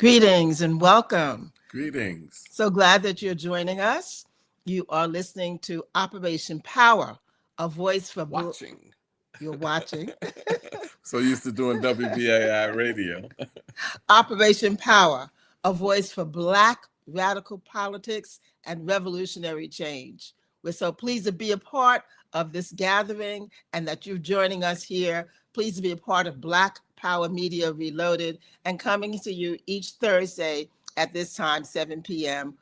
Greetings and welcome. Greetings. So glad that you're joining us. You are listening to Operation Power, a voice for Watching. You're watching. So used to doing WBAI radio. Operation Power, a voice for Black radical politics and revolutionary change. We're so pleased to be a part of this gathering and that you're joining us here. Pleased to be a part of Black Power Media Reloaded and coming to you each Thursday at this time, 7 p.m.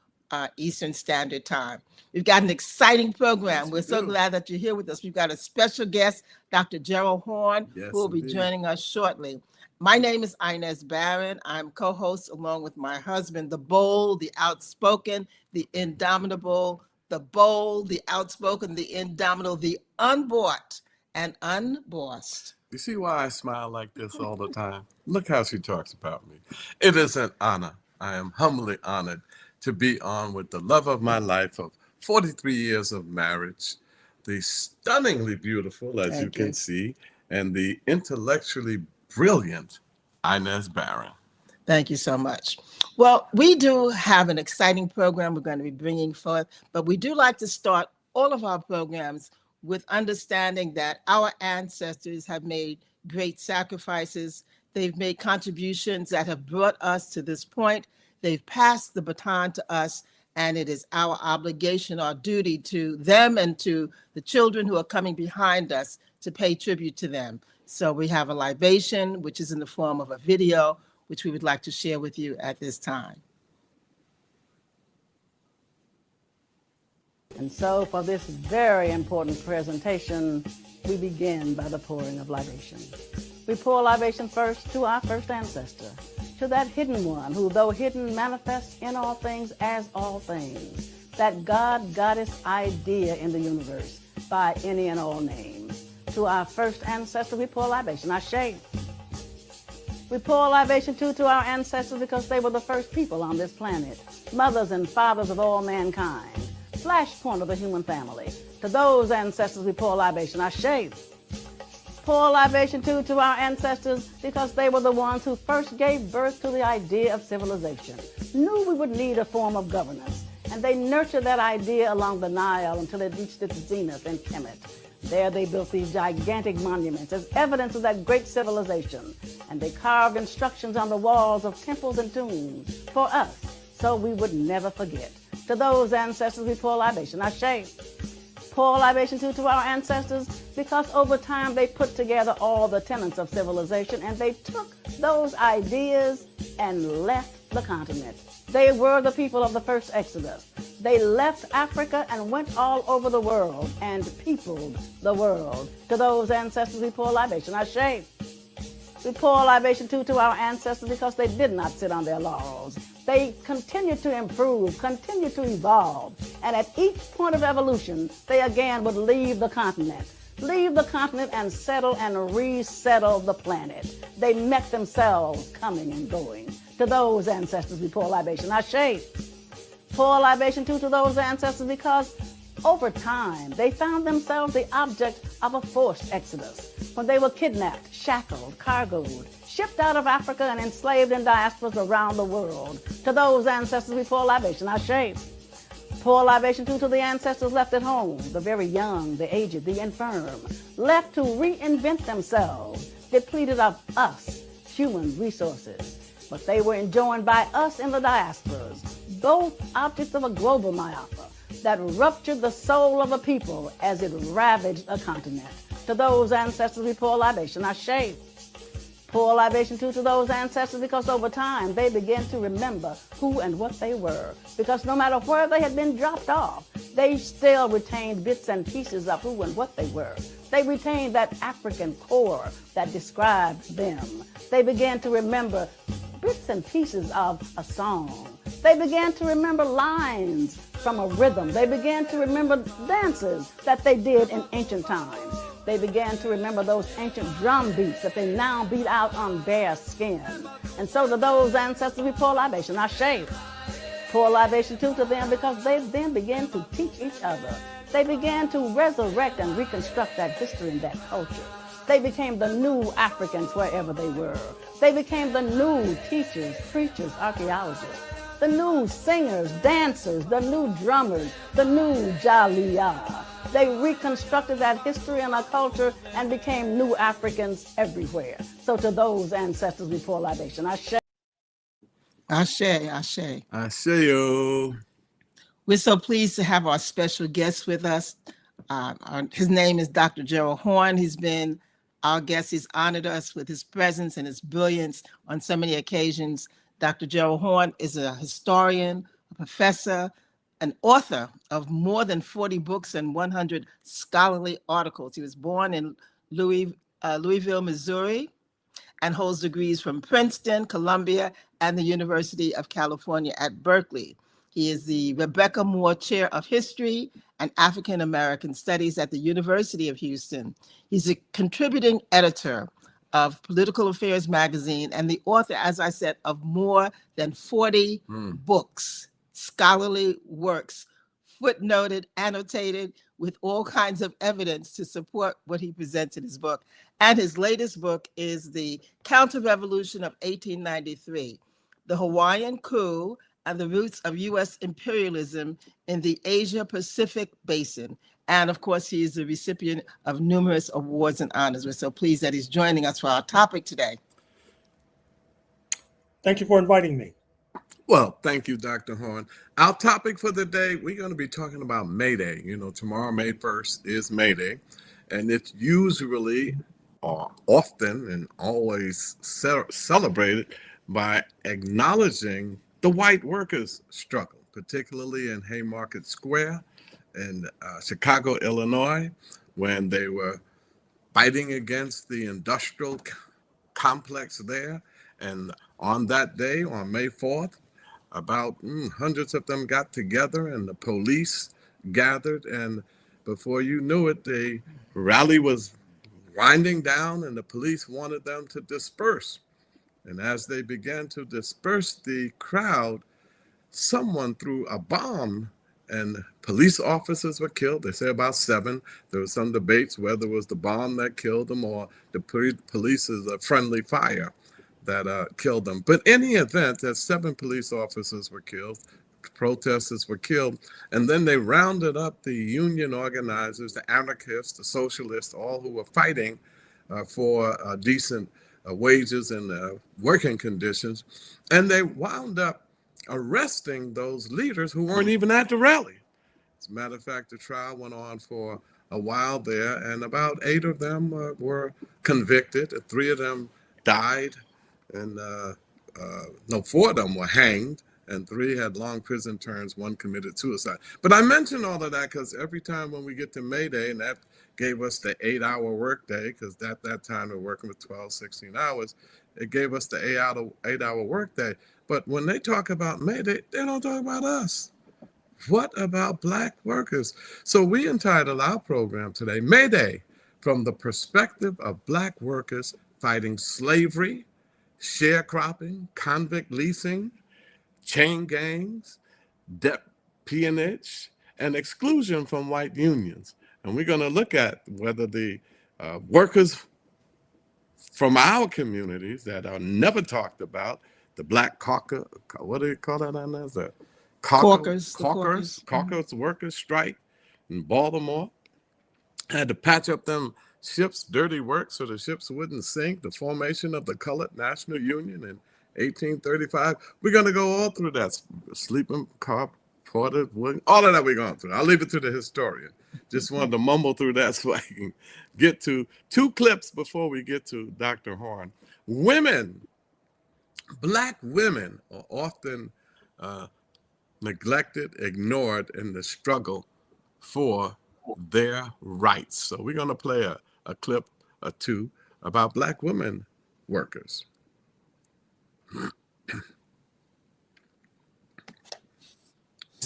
Eastern Standard Time. We've got an exciting program. Yes, We're so glad that you're here with us. We've got a special guest, Dr. Gerald Horne, who will be joining us shortly. My name is Inez Barron. I'm co-host along with my husband, the bold, the outspoken, the indomitable, the bold, the outspoken, the indomitable, the unbought and unbossed. You see why I smile like this all the time? Look how she talks about me. It is an honor. I am humbly honored to be on with the love of my life of 43 years of marriage, the stunningly beautiful, as you can see, and the intellectually brilliant Inez Barron. Thank you so much. Well, we do have an exciting program we're going to be bringing forth, but we do like to start all of our programs with understanding that our ancestors have made great sacrifices. They've made contributions that have brought us to this point. They've passed the baton to us, and it is our obligation, our duty to them and to the children who are coming behind us to pay tribute to them. So we have a libation, which is in the form of a video, which we would like to share with you at this time. And so for this very important presentation, we begin by the pouring of libation. We pour libation first to our first ancestor, to that hidden one who, though hidden, manifests in all things as all things, that God-goddess idea in the universe by any and all names. To our first ancestor, we pour libation, Ashe. We pour libation too to our ancestors because they were the first people on this planet, mothers and fathers of all mankind, flashpoint of the human family. To those ancestors, we pour libation, Ashe. Pour libation too to our ancestors because they were the ones who first gave birth to the idea of civilization, knew we would need a form of governance, and they nurtured that idea along the Nile until it reached its zenith in Kemet. There they built these gigantic monuments as evidence of that great civilization, and they carved instructions on the walls of temples and tombs for us, so we would never forget. To those ancestors, we pour libation, Ashe. Pour libation too to our ancestors because over time they put together all the tenets of civilization and they took those ideas and left the continent. They were the people of the first Exodus. They left Africa and went all over the world and peopled the world. To those ancestors, we pour libation, Ashe. We pour libation too to our ancestors because they did not sit on their laurels. They continued to improve, continued to evolve, and at each point of evolution, they again would leave the continent and settle and resettle the planet. They met themselves coming and going. To those ancestors, we pour libation, Ashe. Pour libation too to those ancestors because over time, they found themselves the object of a forced exodus when they were kidnapped, shackled, cargoed, shipped out of Africa and enslaved in diasporas around the world. To those ancestors, we pour libation, Ashe. Pour libation too to the ancestors left at home, the very young, the aged, the infirm, left to reinvent themselves, depleted of us, human resources. But they were enjoined by us in the diasporas, both objects of a global myopia that ruptured the soul of a people as it ravaged a continent. To those ancestors, we pour libation, Ashe. Pour libation too to those ancestors because over time they began to remember who and what they were. Because no matter where they had been dropped off, they still retained bits and pieces of who and what they were. They retained that African core that described them. They began to remember bits and pieces of a song. They began to remember lines from a rhythm. They began to remember dances that they did in ancient times. They began to remember those ancient drum beats that they now beat out on bare skin. And so to those ancestors, we pour libation, Ashe. Pour libation too to them because they then began to teach each other. They began to resurrect and reconstruct that history and that culture. They became the new Africans wherever they were. They became the new teachers, preachers, archaeologists, the new singers, dancers, the new drummers, the new Jaliyah. They reconstructed that history and our culture and became new Africans everywhere. So to those ancestors, we pour libation. Ashe. Ashe, ashe. Ashe-yo. We're so pleased to have our special guest with us. His name is Dr. Gerald Horne. He's been our guest. He's honored us with his presence and his brilliance on so many occasions. Dr. Gerald Horne is a historian, a professor, an author of more than 40 books and 100 scholarly articles. He was born in Louisville, Missouri, and holds degrees from Princeton, Columbia, and the University of California at Berkeley. He is the Rebecca Moore Chair of History and African American Studies at the University of Houston. He's a contributing editor of Political Affairs magazine and the author, as I said, of more than 40 books, scholarly works, footnoted, annotated, with all kinds of evidence to support what he presents in his book. And his latest book is The Counter-Revolution of 1893, The Hawaiian Coup and the Roots of U.S. Imperialism in the Asia-Pacific Basin. And of course, he is the recipient of numerous awards and honors. We're so pleased that he's joining us for our topic today. Thank you for inviting me. Well, thank you, Dr. Horne. Our topic for the day, we're going to be talking about May Day. You know, tomorrow, May 1st, is May Day. And it's usually or often and always celebrated by acknowledging the white workers' struggle, particularly in Haymarket Square in Chicago, Illinois, when they were fighting against the industrial complex there. And on that day, on May 4th, about hundreds of them got together and the police gathered. And before you knew it, the rally was winding down and the police wanted them to disperse. And as they began to disperse the crowd, someone threw a bomb and police officers were killed. They say about 7. There was some debates whether it was the bomb that killed them or the police's friendly fire that killed them. But in any event, that 7 police officers were killed, protesters were killed, and then they rounded up the union organizers, the anarchists, the socialists, all who were fighting for decent wages and working conditions, and they wound up arresting those leaders who weren't even at the rally. As a matter of fact, the trial went on for a while there, and about 8 of them were convicted. 3 of them died, and 4 of them were hanged, and 3 had long prison terms. 1 committed suicide. But I mention all of that because every time when we get to May Day, and that gave us the 8-hour workday, because at that time we're working with 12, 16 hours, it gave us the 8-hour workday. But when they talk about May Day, they don't talk about us. What about Black workers? So we entitled our program today, May Day, from the perspective of Black workers fighting slavery, sharecropping, convict leasing, chain gangs, debt peonage, and exclusion from white unions. And we're going to look at whether the workers from our communities that are never talked about, the Black caucus, what do you call that on there? The caucus workers strike in Baltimore, had to patch up them ships' dirty work so the ships wouldn't sink, the formation of the Colored National Union in 1835. We're going to go all through that. Sleeping car, porter, all of that we're going through. I'll leave it to the historian. Just wanted to mumble through that so I can get to 2 clips before we get to Dr. Horne. Women, Black women are often neglected, ignored in the struggle for their rights. So we're going to play a clip or 2 about Black women workers.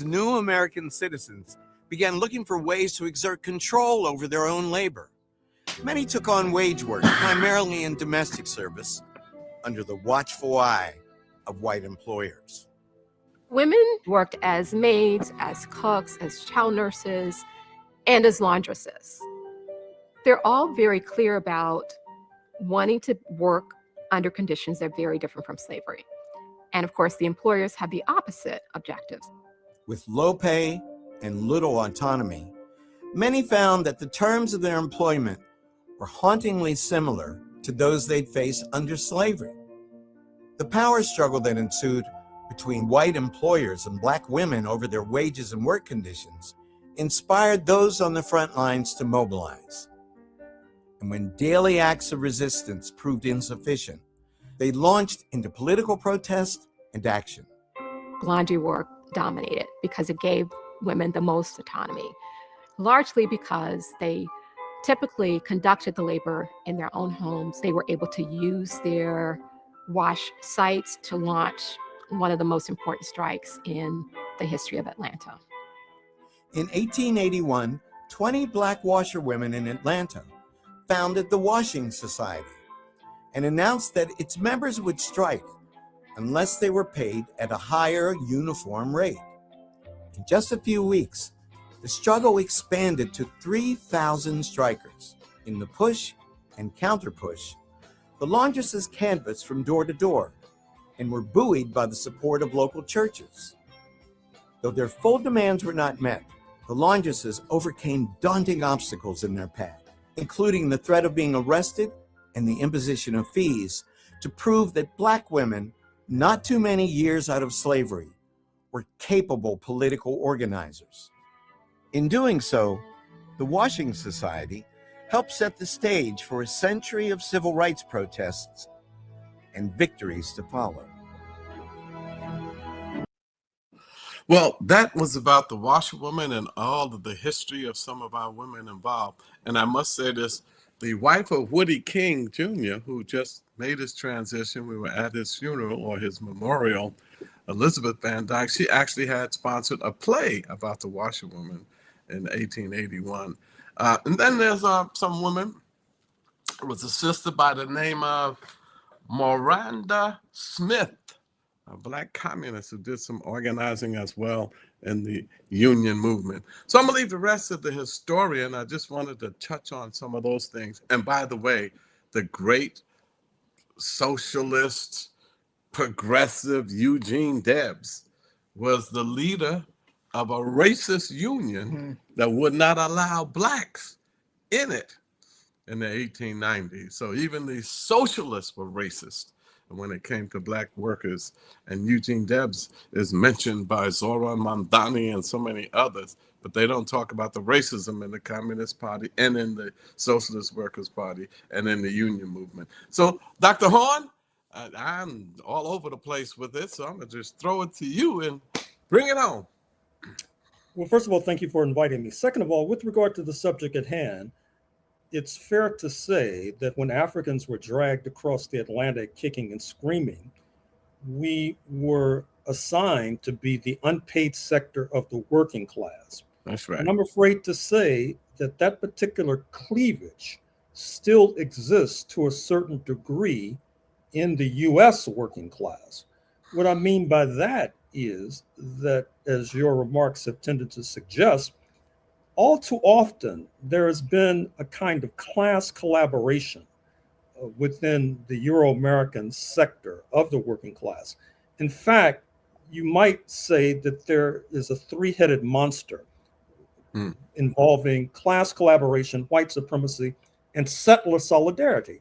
New American citizens began looking for ways to exert control over their own labor. Many took on wage work, primarily in domestic service, under the watchful eye of white employers. Women worked as maids, as cooks, as child nurses, and as laundresses. They're all very clear about wanting to work under conditions that are very different from slavery. And of course, the employers have the opposite objectives. With low pay and little autonomy, many found that the terms of their employment were hauntingly similar to those they'd face under slavery. The power struggle that ensued between white employers and black women over their wages and work conditions inspired those on the front lines to mobilize. And when daily acts of resistance proved insufficient, they launched into political protest and action. Laundry work dominated because it gave women the most autonomy, largely because they typically conducted the labor in their own homes. They were able to use their wash sites to launch one of the most important strikes in the history of Atlanta. In 1881, 20 black washerwomen in Atlanta founded the Washing Society and announced that its members would strike unless they were paid at a higher uniform rate. In just a few weeks, the struggle expanded to 3,000 strikers. In the push and counter-push, the laundresses canvassed from door to door and were buoyed by the support of local churches. Though their full demands were not met, the laundresses overcame daunting obstacles in their path, including the threat of being arrested and the imposition of fees, to prove that black women, not too many years out of slavery, were capable political organizers. In doing so, the Washing Society helped set the stage for a century of civil rights protests and victories to follow. Well, that was about the washerwoman and all of the history of some of our women involved. And I must say this, the wife of Woody King Jr., who just made his transition, we were at his funeral or his memorial, Elizabeth Van Dyke, she actually had sponsored a play about the washerwoman in 1881. And then there's some women. It was a sister by the name of Miranda Smith, a black communist who did some organizing as well in the union movement. So I'm gonna leave the rest of the historian. I just wanted to touch on some of those things. And by the way, the great socialist, progressive Eugene Debs was the leader of a racist union that would not allow blacks in it in the 1890s. So even the socialists were racist when it came to black workers. And Eugene Debs is mentioned by Zoran Mamdani and so many others, but they don't talk about the racism in the Communist Party and in the Socialist Workers' Party and in the union movement. So Dr. Horne, I'm all over the place with this, so I'm gonna just throw it to you and bring it on. Well, first of all, thank you for inviting me. Second of all, with regard to the subject at hand, it's fair to say that when Africans were dragged across the Atlantic kicking and screaming, we were assigned to be the unpaid sector of the working class. That's right. And I'm afraid to say that that particular cleavage still exists to a certain degree in the US working class. What I mean by that is that, as your remarks have tended to suggest, all too often there has been a kind of class collaboration within the Euro-American sector of the working class. In fact, you might say that there is a three-headed monster involving class collaboration, white supremacy, and settler solidarity.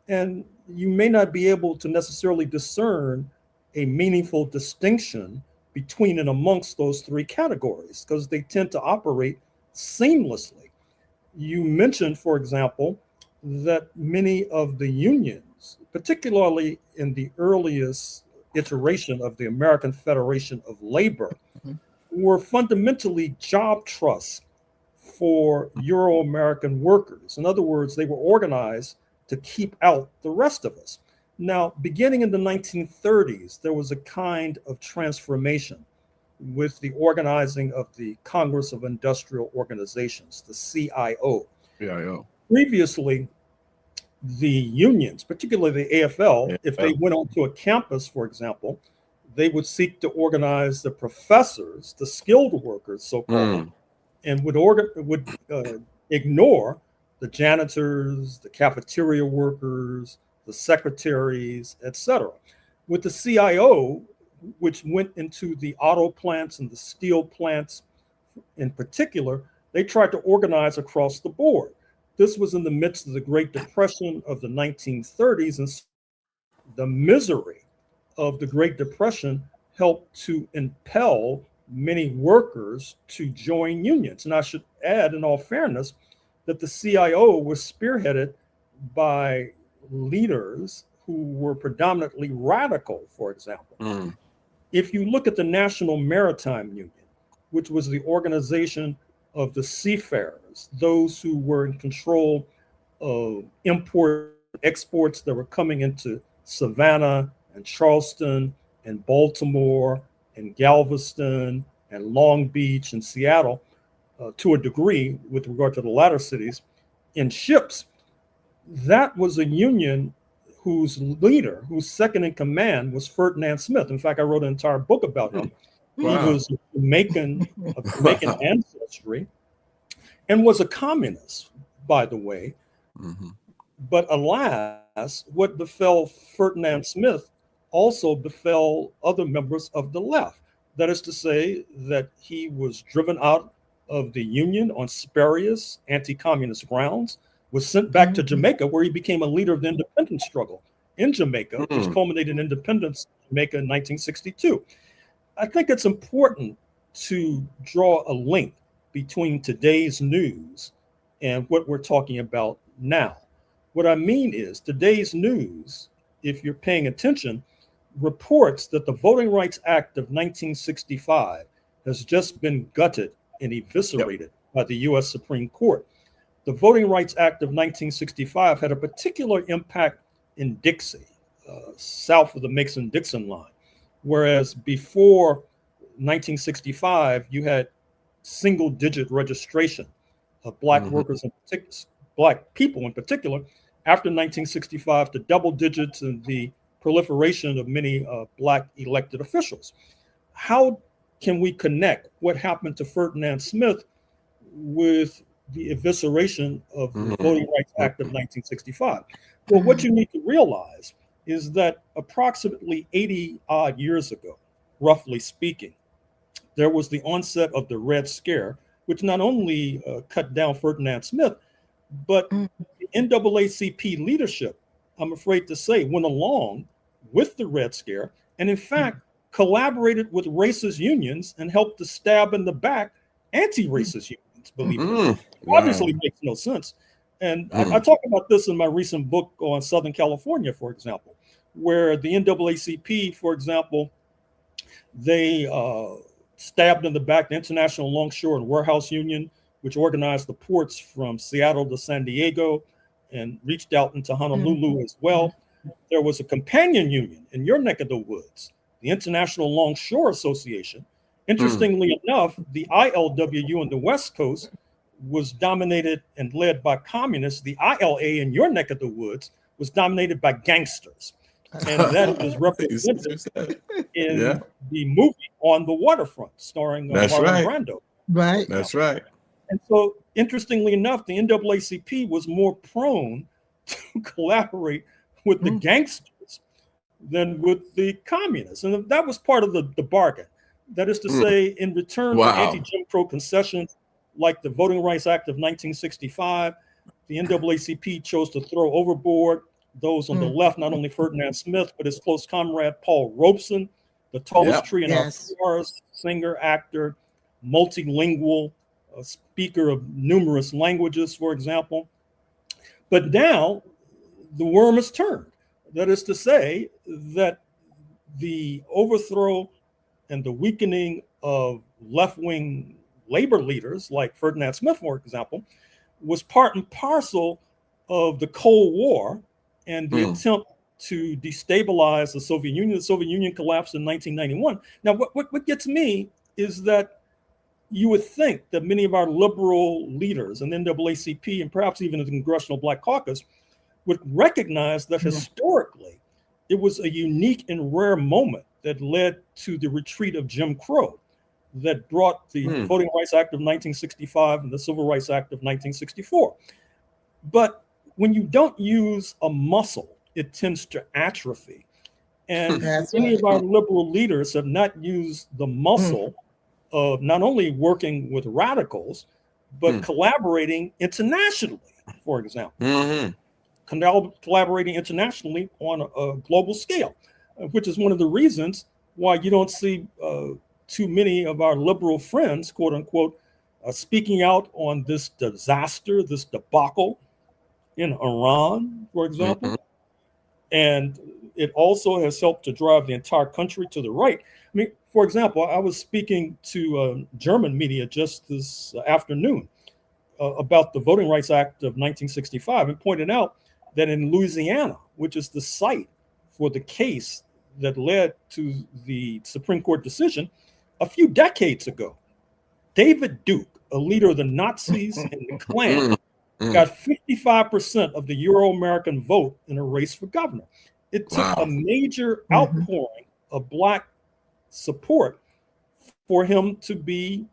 And you may not be able to necessarily discern a meaningful distinction between and amongst those three categories because they tend to operate seamlessly. You mentioned, for example, that many of the unions, particularly in the earliest iteration of the American Federation of Labor, were fundamentally job trusts for Euro-American workers. In other words, they were organized to keep out the rest of us. Now, beginning in the 1930s, there was a kind of transformation with the organizing of the Congress of Industrial Organizations, the CIO. CIO. Previously, the unions, particularly the AFL, if they went onto a campus, for example, they would seek to organize the professors, the skilled workers, so-called, and would ignore the janitors, the cafeteria workers, the secretaries, etc. With the CIO, which went into the auto plants and the steel plants in particular, they tried to organize across the board. This was in the midst of the Great Depression of the 1930s, and the misery of the Great Depression helped to impel many workers to join unions. And I should add, in all fairness, that the CIO was spearheaded by leaders who were predominantly radical, for example. Mm. If you look at the National Maritime Union, which was the organization of the seafarers, those who were in control of import exports that were coming into Savannah and Charleston and Baltimore and Galveston and Long Beach and Seattle, to a degree with regard to the latter cities, in ships, that was a union whose leader, whose second in command was Ferdinand Smith. In fact, I wrote an entire book about him. Wow. He was Jamaican, of Jamaican ancestry, and was a communist, by the way. Mm-hmm. But alas, what befell Ferdinand Smith also befell other members of the left. That is to say that he was driven out of the Union on spurious anti-communist grounds, was sent back to Jamaica, where he became a leader of the independence struggle in Jamaica, which culminated in independence in Jamaica in 1962. I think it's important to draw a link between today's news and what we're talking about now. What I mean is today's news, if you're paying attention, reports that the Voting Rights Act of 1965 has just been gutted and eviscerated by the U.S. Supreme Court. The Voting Rights Act of 1965 had a particular impact in Dixie, south of the Mason-Dixon line, whereas before 1965, you had single-digit registration of Black workers, in Black people in particular. After 1965, to double digits and the proliferation of many Black elected officials. How can we connect what happened to Ferdinand Smith with the evisceration of the Voting Rights Act of 1965? Well, what you need to realize is that approximately 80 odd years ago, roughly speaking, there was the onset of the Red Scare, which not only cut down Ferdinand Smith, but the NAACP leadership, I'm afraid to say, went along with the Red Scare and in fact collaborated with racist unions and helped to stab in the back anti-racist unions, believe it or not. Obviously makes no sense. And I talk about this in my recent book on Southern California, for example, where the NAACP, for example, they stabbed in the back the International Longshore and Warehouse Union, which organized the ports from Seattle to San Diego and reached out into Honolulu as well. There was a companion union in your neck of the woods, the International Longshore Association. Interestingly enough, the ILWU on the West Coast was dominated and led by communists. The ILA in your neck of the woods was dominated by gangsters. And that is represented in the movie On the Waterfront, starring Marlon Brando. Right. That's right. And so, interestingly enough, the NAACP was more prone to collaborate with the gangsters than with the communists. And that was part of the bargain. That is to say, in return for anti-Jim Crow concessions like the Voting Rights Act of 1965, the NAACP chose to throw overboard those on the left, not only Ferdinand Smith, but his close comrade, Paul Robeson, the tallest tree in our forest, singer, actor, multilingual, a speaker of numerous languages, for example. But now the worm has turned. That is to say that the overthrow and the weakening of left-wing labor leaders like Ferdinand Smith, for example, was part and parcel of the Cold War and the attempt to destabilize the Soviet Union. The Soviet Union collapsed in 1991. Now, what gets me is that you would think that many of our liberal leaders and NAACP and perhaps even the Congressional Black Caucus would recognize that historically it was a unique and rare moment that led to the retreat of Jim Crow that brought the Voting Rights Act of 1965 and the Civil Rights Act of 1964. But when you don't use a muscle, it tends to atrophy. And That's many of right. our liberal leaders have not used the Mm. muscle of not only working with radicals, but collaborating internationally, for example, collaborating internationally on a global scale, which is one of the reasons why you don't see too many of our liberal friends, quote unquote, speaking out on this disaster, this debacle in Iran, for example. And it also has helped to drive the entire country to the right. I mean, for example, I was speaking to German media just this afternoon about the Voting Rights Act of 1965 and pointed out that in Louisiana, which is the site for the case that led to the Supreme Court decision, a few decades ago, David Duke, a leader of the Nazis and the Klan, got 55% of the Euro-American vote in a race for governor. It took a major outpouring of Black support for him to be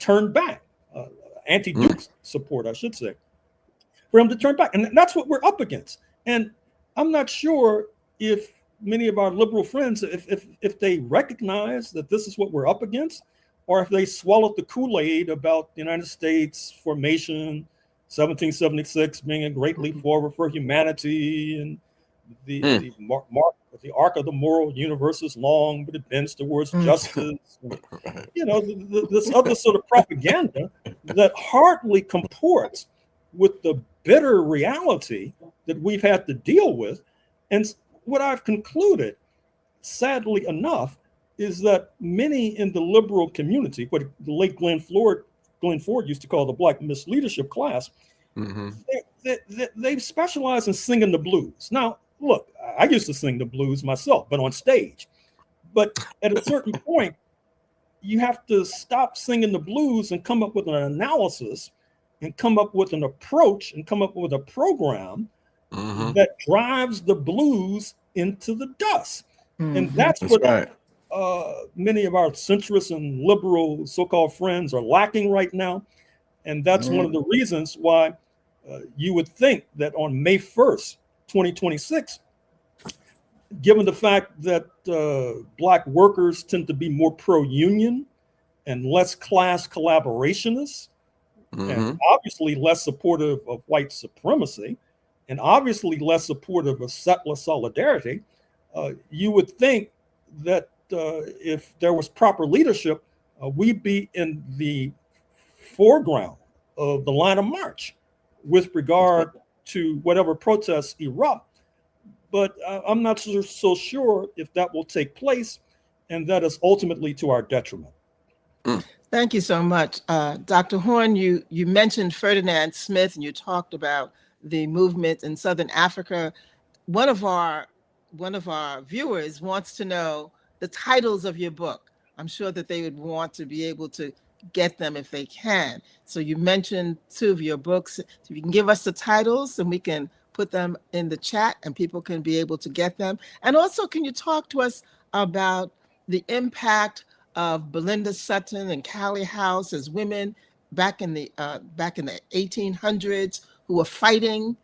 turned back, anti-Duke support, I should say, for him to turn back. And that's what we're up against. And I'm not sure if many of our liberal friends, if they recognize that this is what we're up against, or if they swallowed the Kool-Aid about the United States formation, 1776 being a great leap forward for humanity, and the arc of the moral universe is long, but it bends towards justice. You know, this other sort of propaganda that hardly comports with the bitter reality that we've had to deal with. And what I've concluded, sadly enough, is that many in the liberal community, what the late Glenn Ford used to call the Black misleadership class, they specialize in singing the blues. Now, look, I used to sing the blues myself, but on stage. But at a certain point, you have to stop singing the blues and come up with an analysis and come up with an approach and come up with a program that drives the blues into the dust. And that's what many of our centrist and liberal so-called friends are lacking right now. And that's one of the reasons why you would think that on May 1st, 2026, given the fact that Black workers tend to be more pro-union and less class collaborationists, and obviously less supportive of white supremacy, and obviously less supportive of settler solidarity, you would think that if there was proper leadership, we'd be in the foreground of the line of march with regard to whatever protests erupt. But I'm not so sure if that will take place, and that is ultimately to our detriment. Thank you so much. Dr. Horne, you mentioned Ferdinand Smith, and you talked about the movement in Southern Africa. One of our viewers wants to know the titles of your book. I'm sure that they would want to be able to get them if they can. So you mentioned two of your books. So you can give us the titles and we can put them in the chat and people can be able to get them. And also, can you talk to us about the impact of Belinda Sutton and Callie House as women back in the 1800s who were fighting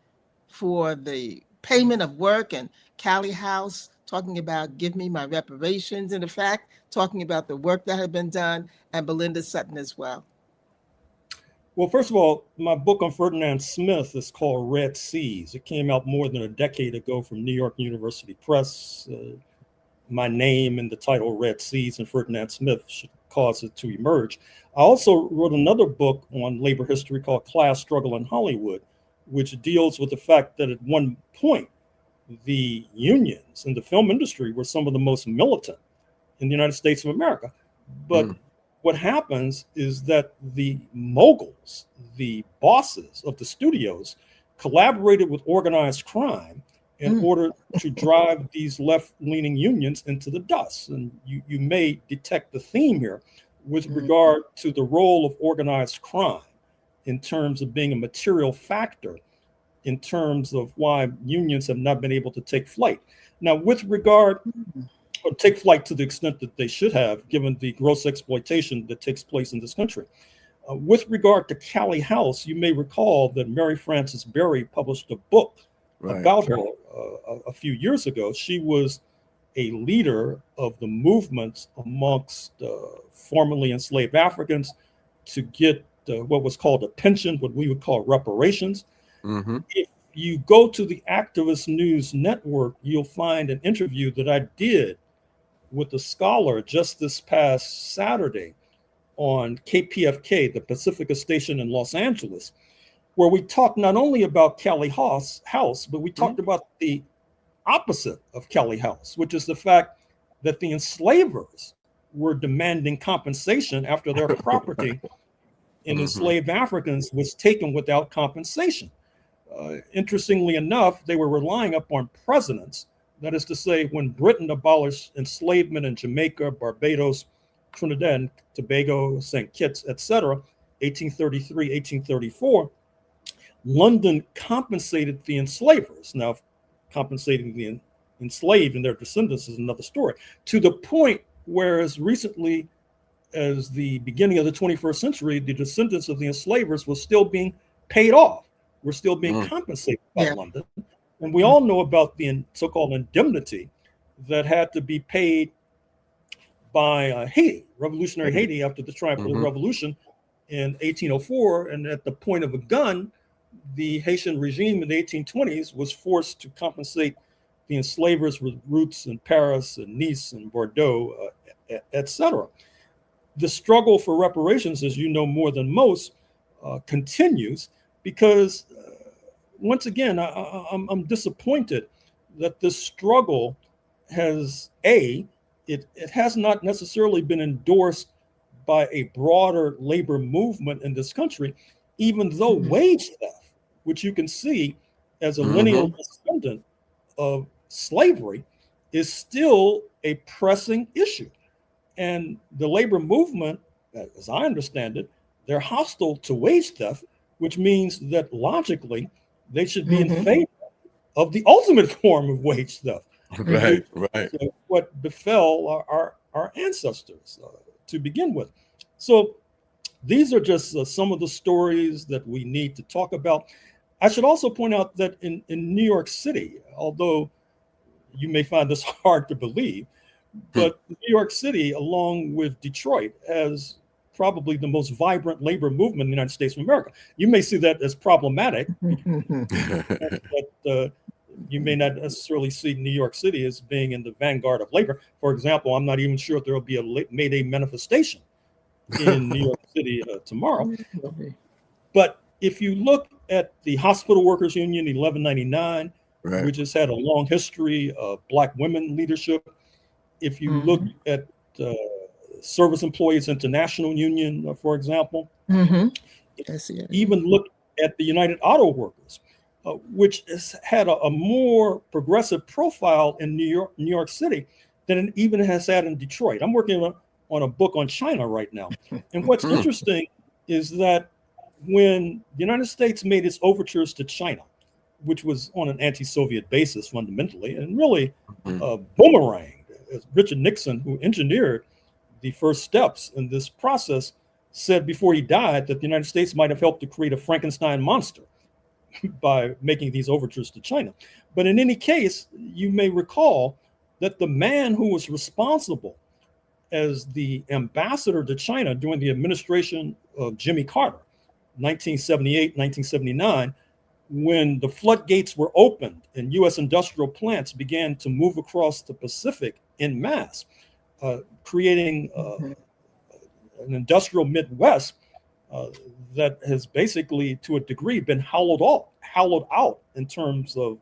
for the payment of work, and Callie House talking about give me my reparations, and in fact, talking about the work that had been done, and Belinda Sutton as well. Well, first of all, my book on Ferdinand Smith is called Red Seas. It came out more than a decade ago from New York University Press. My name and the title Red Seas and Ferdinand Smith should cause it to emerge. I also wrote another book on labor history called Class Struggle in Hollywood, which deals with the fact that at one point, the unions in the film industry were some of the most militant in the United States of America. But what happens is that the moguls, the bosses of the studios, collaborated with organized crime in order to drive these left-leaning unions into the dust. And you may detect the theme here with regard to the role of organized crime in terms of being a material factor in terms of why unions have not been able to take flight. Now, with regard, or take flight to the extent that they should have, given the gross exploitation that takes place in this country. With regard to Callie House, you may recall that Mary Frances Berry published a book about her a few years ago. She was a leader of the movements amongst formerly enslaved Africans to get what was called a pension, what we would call reparations. Mm-hmm. If you go to the Activist News Network, you'll find an interview that I did with a scholar just this past Saturday on KPFK, the Pacifica station in Los Angeles, where we talked not only about Callie House, but we talked about the opposite of Callie House, which is the fact that the enslavers were demanding compensation after their property in enslaved Africans was taken without compensation. Interestingly enough, they were relying upon presidents. That is to say, when Britain abolished enslavement in Jamaica, Barbados, Trinidad and Tobago, St. Kitts, etc., 1833, 1834, London compensated the enslavers. Now, compensating the enslaved and their descendants is another story, to the point where as recently as the beginning of the 21st century, the descendants of the enslavers were still being paid off, were still being compensated by London. And we all know about the so-called indemnity that had to be paid by Haiti, revolutionary Haiti, after the Triumphal Revolution in 1804. And at the point of a gun, the Haitian regime in the 1820s was forced to compensate the enslavers with roots in Paris and Nice and Bordeaux, etc. The struggle for reparations, as you know more than most, continues because, once again, I'm disappointed that this struggle has, it has not necessarily been endorsed by a broader labor movement in this country, even though wage theft, which you can see as a lineal descendant of slavery, is still a pressing issue. And the labor movement, as I understand it, they're hostile to wage theft, which means that logically they should be in favor of the ultimate form of wage theft. Right. What befell our ancestors to begin with. So these are just some of the stories that we need to talk about. I should also point out that in New York City, although you may find this hard to believe, but New York City, along with Detroit, has probably the most vibrant labor movement in the United States of America. You may see that as problematic, but you may not necessarily see New York City as being in the vanguard of labor. For example, I'm not even sure there will be a May Day manifestation in New York City tomorrow. But if you look at the Hospital Workers Union 1199, which has had a long history of Black women leadership, if you look at Service Employees International Union, for example, even look at the United Auto Workers, which has had a more progressive profile in New York City than it even has had in Detroit. I'm working on a book on China right now. And what's interesting is that when the United States made its overtures to China, which was on an anti-Soviet basis fundamentally, and really boomeranged, as Richard Nixon, who engineered the first steps in this process, said before he died that the United States might have helped to create a Frankenstein monster by making these overtures to China. But in any case, you may recall that the man who was responsible as the ambassador to China during the administration of Jimmy Carter, 1978, 1979, when the floodgates were opened and U.S. industrial plants began to move across the Pacific en masse, creating an industrial Midwest that has basically, to a degree, been hollowed out in terms of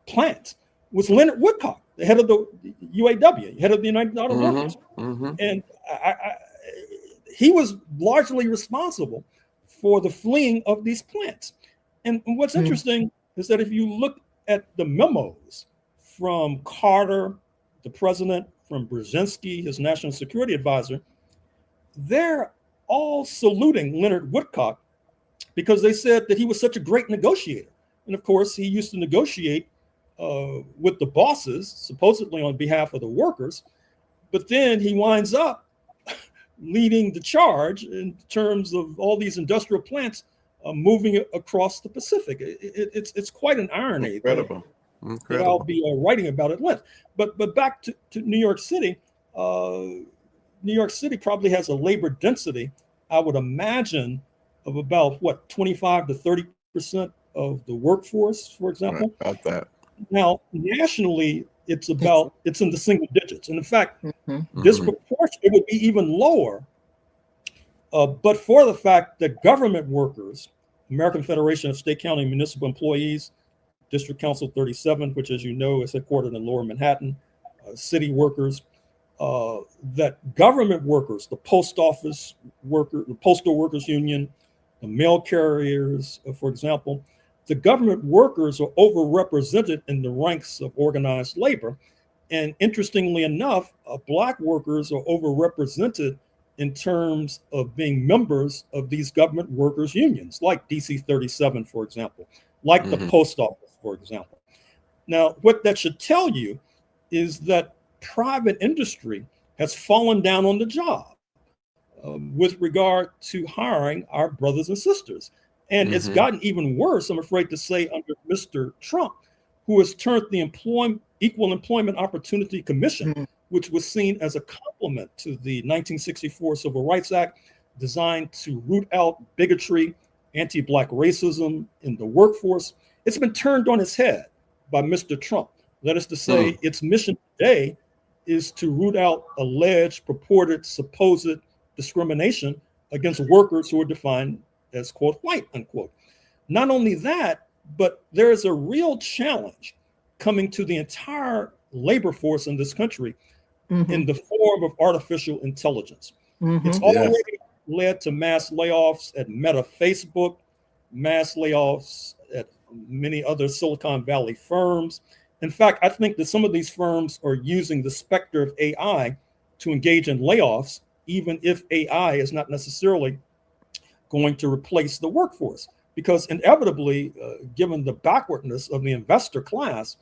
plants, was Leonard Woodcock, the head of the UAW, head of the United Auto Workers. And he was largely responsible for the fleeing of these plants. And what's interesting is that if you look at the memos from Carter, the president, from Brzezinski, his national security advisor, they're all saluting Leonard Woodcock because they said that he was such a great negotiator. And of course, he used to negotiate with the bosses, supposedly on behalf of the workers. But then he winds up leading the charge in terms of all these industrial plants moving across the Pacific. It's quite an irony Incredible. that I'll be writing about at length. But back to New York City. New York City probably has a labor density, I would imagine, of about 25 to 30% of the workforce, for example. Right, about that. Now, nationally, it's in the single digits. And in fact, Mm-hmm. this proportion, it would be even lower, but for the fact that government workers, American Federation of State, County, and Municipal Employees, District Council 37, which, as you know, is headquartered in Lower Manhattan, city workers, that government workers, the post office worker, the Postal Workers Union, the mail carriers, for example, the government workers are overrepresented in the ranks of organized labor. And interestingly enough, Black workers are overrepresented in terms of being members of these government workers unions, like DC 37, for example, like the post office, for example. Now, what that should tell you is that private industry has fallen down on the job with regard to hiring our brothers and sisters. And it's gotten even worse, I'm afraid to say, under Mr. Trump, who has turned the Equal Employment Opportunity Commission, which was seen as a complement to the 1964 Civil Rights Act, designed to root out bigotry, anti-Black racism in the workforce. It's been turned on its head by Mr. Trump. That is to say, its mission today is to root out alleged, purported, supposed discrimination against workers who are defined as, quote, white, unquote. Not only that, but there is a real challenge coming to the entire labor force in this country in the form of artificial intelligence. It's already led to mass layoffs at Meta, Facebook, mass layoffs at many other Silicon Valley firms. In fact, I think that some of these firms are using the specter of AI to engage in layoffs, even if AI is not necessarily going to replace the workforce. Because inevitably, given the backwardness of the investor class,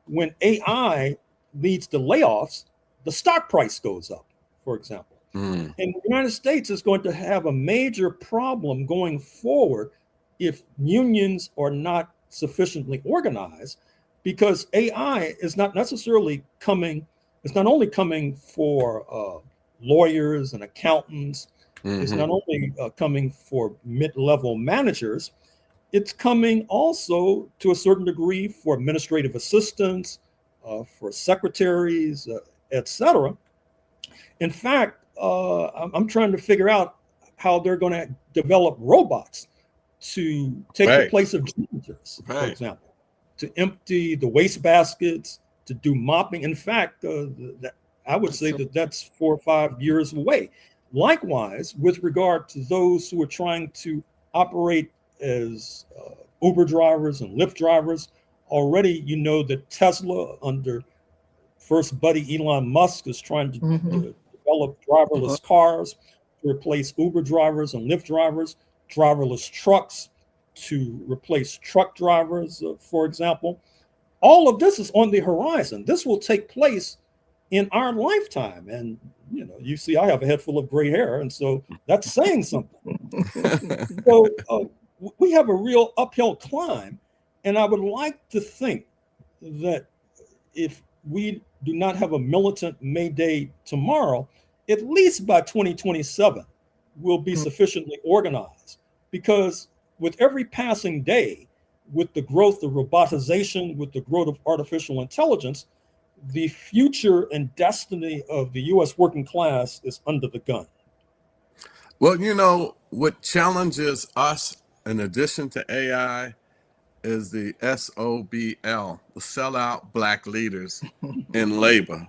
when AI leads to layoffs, the stock price goes up, for example. And the United States is going to have a major problem going forward if unions are not sufficiently organized, because AI is not necessarily coming, it's not only coming for lawyers and accountants, it's not only coming for mid-level managers, it's coming also to a certain degree for administrative assistants, for secretaries, etc. In fact, I'm trying to figure out how they're going to develop robots to take the place of janitors, for example, to empty the waste baskets, to do mopping. In fact, I would say that that's 4 or 5 years away. Likewise, with regard to those who are trying to operate as Uber drivers and Lyft drivers, already you know that Tesla, under first buddy Elon Musk, is trying to develop driverless cars to replace Uber drivers and Lyft drivers, driverless trucks to replace truck drivers, for example. All of this is on the horizon. This will take place in our lifetime. And, you know, you see, I have a head full of gray hair, and so that's saying something. So we have a real uphill climb. And I would like to think that if we do not have a militant May Day tomorrow, at least by 2027, we'll be sufficiently organized. Because with every passing day, with the growth of robotization, with the growth of artificial intelligence, the future and destiny of the U.S. working class is under the gun. Well, you know, what challenges us in addition to AI is the SOBL, the sellout Black leaders in labor.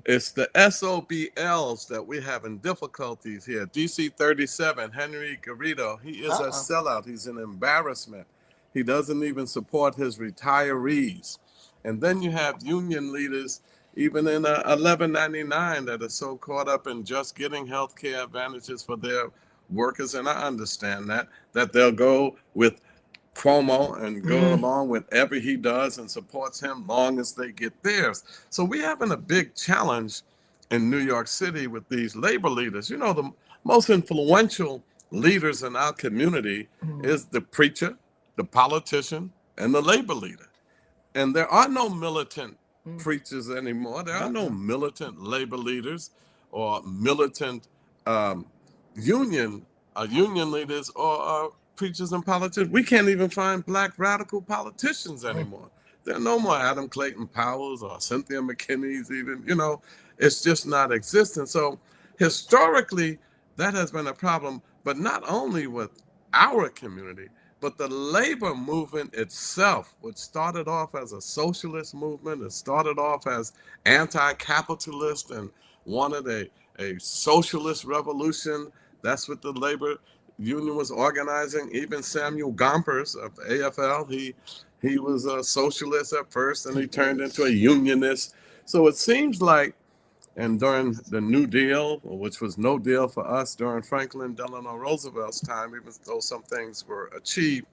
It's the SOBLs that we're having difficulties here. DC 37, Henry Garrido, he is a sellout. He's an embarrassment. He doesn't even support his retirees. And then you have union leaders, even in 1199, that are so caught up in just getting health care advantages for their workers. And I understand that they'll go with Cuomo and go along with whatever he does and supports him long as they get theirs. So we're having a big challenge in New York City with these labor leaders. You know, the most influential leaders in our community is the preacher, the politician, and the labor leader. And there are no militant preachers anymore. There are no militant labor leaders or militant um, union union leaders or preachers and politicians. We can't even find black radical politicians anymore. There are no more Adam Clayton Powells or Cynthia McKinney's even, you know, it's just not existent. So historically, that has been a problem, but not only with our community, but the labor movement itself, which started off as a socialist movement, it started off as anti-capitalist and wanted a socialist revolution. That's what the labor union was organizing. Even Samuel Gompers of the AFL, he was a socialist at first, and he turned into a unionist. So it seems like, and during the New Deal, which was no deal for us during Franklin Delano Roosevelt's time, even though some things were achieved,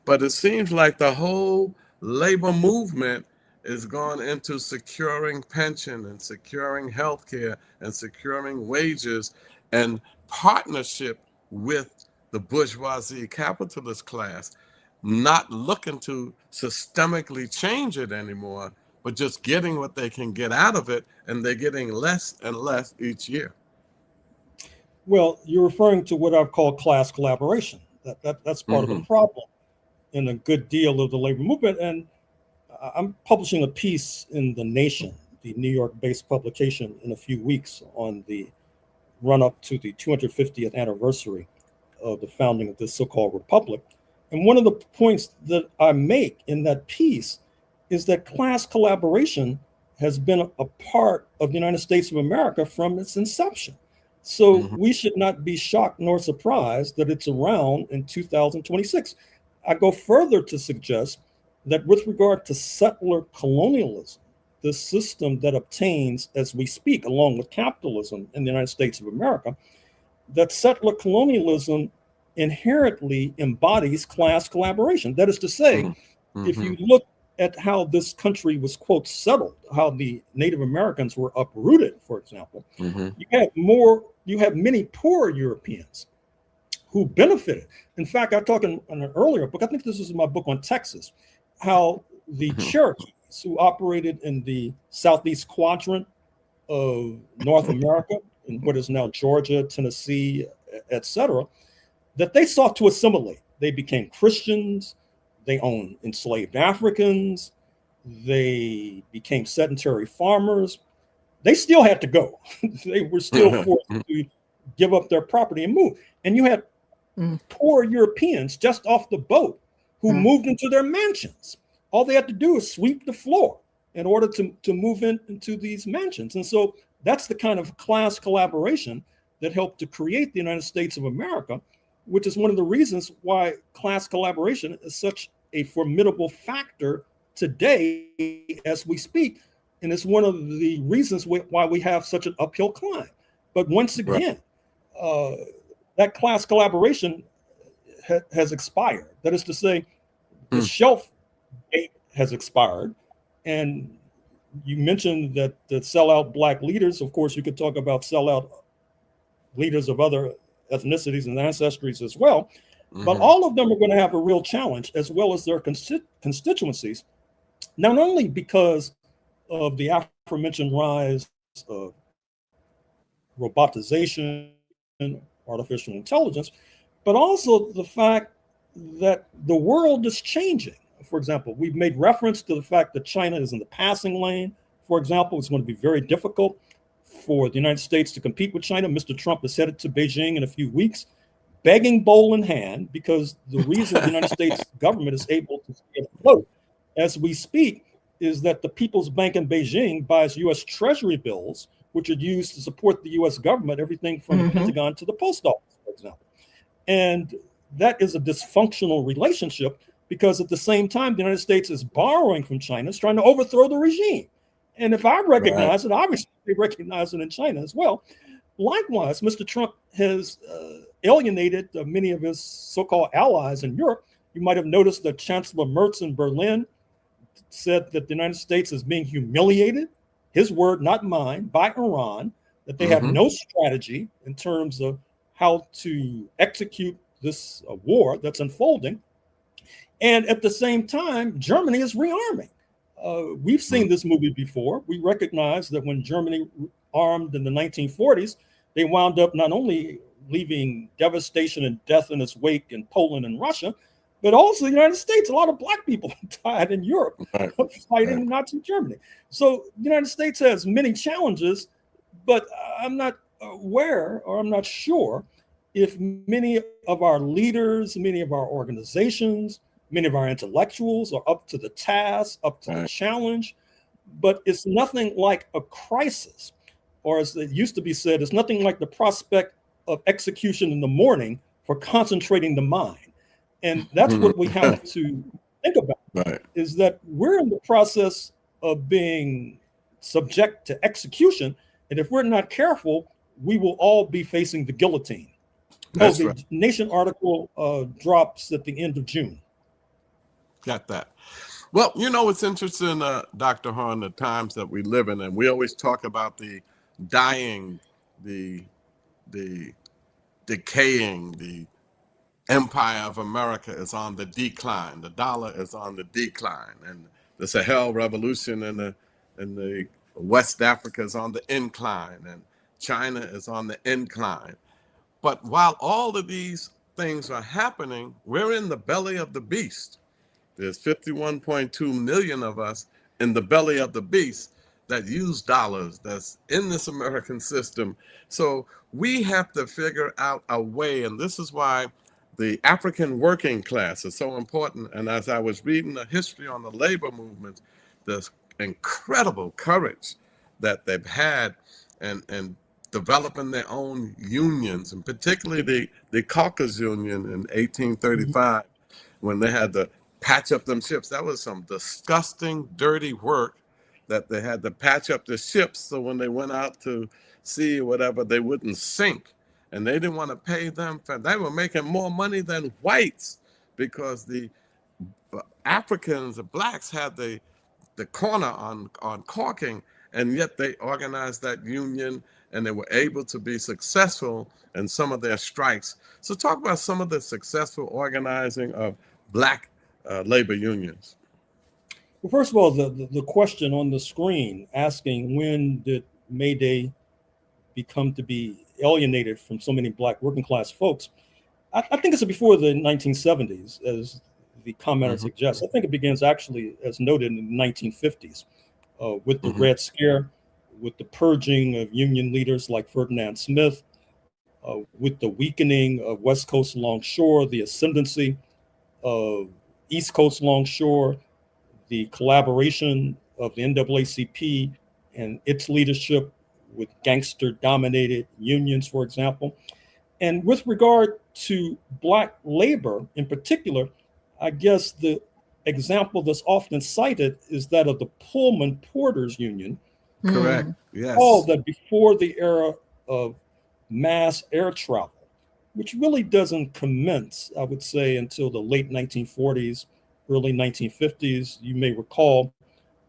but it seems like the whole labor movement is gone into securing pension and securing health care and securing wages and partnership with the bourgeoisie capitalist class, not looking to systemically change it anymore, but just getting what they can get out of it, and they're getting less and less each year. Well, you're referring to what I've called class collaboration. That's part of the problem in a good deal of the labor movement. And I'm publishing a piece in The Nation, the New York-based publication, in a few weeks on the run-up to the 250th anniversary of the founding of this so-called republic. And one of the points that I make in that piece is that class collaboration has been a part of the United States of America from its inception. So we should not be shocked nor surprised that it's around in 2026. I go further to suggest that with regard to settler colonialism, the system that obtains as we speak, along with capitalism in the United States of America, that settler colonialism inherently embodies class collaboration. That is to say, if you look at how this country was, quote, settled, how the Native Americans were uprooted, for example, you have many poor Europeans who benefited. In fact, I talked in an earlier book, I think this was my book on Texas, how the Cherokees who operated in the southeast quadrant of North America, in what is now Georgia, Tennessee, etc., that they sought to assimilate. They became Christians, they owned enslaved Africans, they became sedentary farmers. They still had to go. They were still forced to give up their property and move. And you had poor Europeans just off the boat who moved into their mansions. All they had to do is sweep the floor in order to move into these mansions. And so that's the kind of class collaboration that helped to create the United States of America, which is one of the reasons why class collaboration is such a formidable factor today as we speak. And it's one of the reasons why we have such an uphill climb. But once again, that class collaboration has expired. That is to say, the shelf date has expired. And you mentioned that the sellout Black leaders, of course, you could talk about sellout leaders of other ethnicities and ancestries as well. But all of them are going to have a real challenge, as well as their constituencies, not only because of the aforementioned rise of robotization, artificial intelligence, but also the fact that the world is changing. For example, we've made reference to the fact that China is in the passing lane. For example, it's going to be very difficult for the United States to compete with China. Mr. Trump is headed to Beijing in a few weeks, begging bowl in hand, because the reason the United States government is able to stay afloat as we speak is that the People's Bank in Beijing buys U.S. Treasury bills, which are used to support the U.S. government, everything from the Pentagon to the post office, for example. And that is a dysfunctional relationship, because at the same time, the United States is borrowing from China, is trying to overthrow the regime. And if I recognize it, obviously they recognize it in China as well. Likewise, Mr. Trump has alienated many of his so-called allies in Europe. You might have noticed that Chancellor Merz in Berlin said that the United States is being humiliated. his word, not mine, by Iran, that they have no strategy in terms of how to execute this war that's unfolding. And at the same time, Germany is rearming. We've seen this movie before. We recognize that when Germany armed in the 1940s, they wound up not only leaving devastation and death in its wake in Poland and Russia, but also the United States. A lot of Black people died in Europe fighting Nazi Germany. So the United States has many challenges, but I'm not aware, or I'm not sure, if many of our leaders, many of our organizations, many of our intellectuals are up to the task, up to the challenge. But it's nothing like a crisis, or as it used to be said, it's nothing like the prospect of execution in the morning for concentrating the mind. And that's what we have to think about, is that we're in the process of being subject to execution. And if we're not careful, we will all be facing the guillotine. The Nation article drops at the end of June. Got that. Well, you know, it's interesting, Dr. Horne, the times that we live in, and we always talk about the dying, the decaying, the empire of America is on the decline. The dollar is on the decline, and the Sahel revolution in the West Africa is on the incline, and China is on the incline. But while all of these things are happening, we're in the belly of the beast. There's 51.2 million of us in the belly of the beast that use dollars, that's in this American system. So we have to figure out a way, and this is why the African working class is so important. And as I was reading the history on the labor movement, the incredible courage that they've had and developing their own unions, and particularly the Caucus Union in 1835, when they had to patch up them ships. That was some disgusting, dirty work, that they had to patch up the ships so when they went out to sea or whatever, they wouldn't sink. And they didn't want to pay them. They were making more money than whites, because the Africans, the blacks, had the corner on caulking, and yet they organized that union, and they were able to be successful in some of their strikes. So talk about some of the successful organizing of Black labor unions. Well, first of all, the question on the screen asking, when did May Day become to be alienated from so many Black working class folks? I think it's before the 1970s, as the commenter suggests. I think it begins actually, as noted, in the 1950s, with the Red Scare, with the purging of union leaders like Ferdinand Smith, with the weakening of West Coast Longshore, the ascendancy of East Coast Longshore, the collaboration of the NAACP and its leadership with gangster-dominated unions, for example. And with regard to Black labor in particular, I guess the example that's often cited is that of the Pullman Porters Union. Correct. Yes. All that before the era of mass air travel, which really doesn't commence, I would say, until the late 1940s, early 1950s. You may recall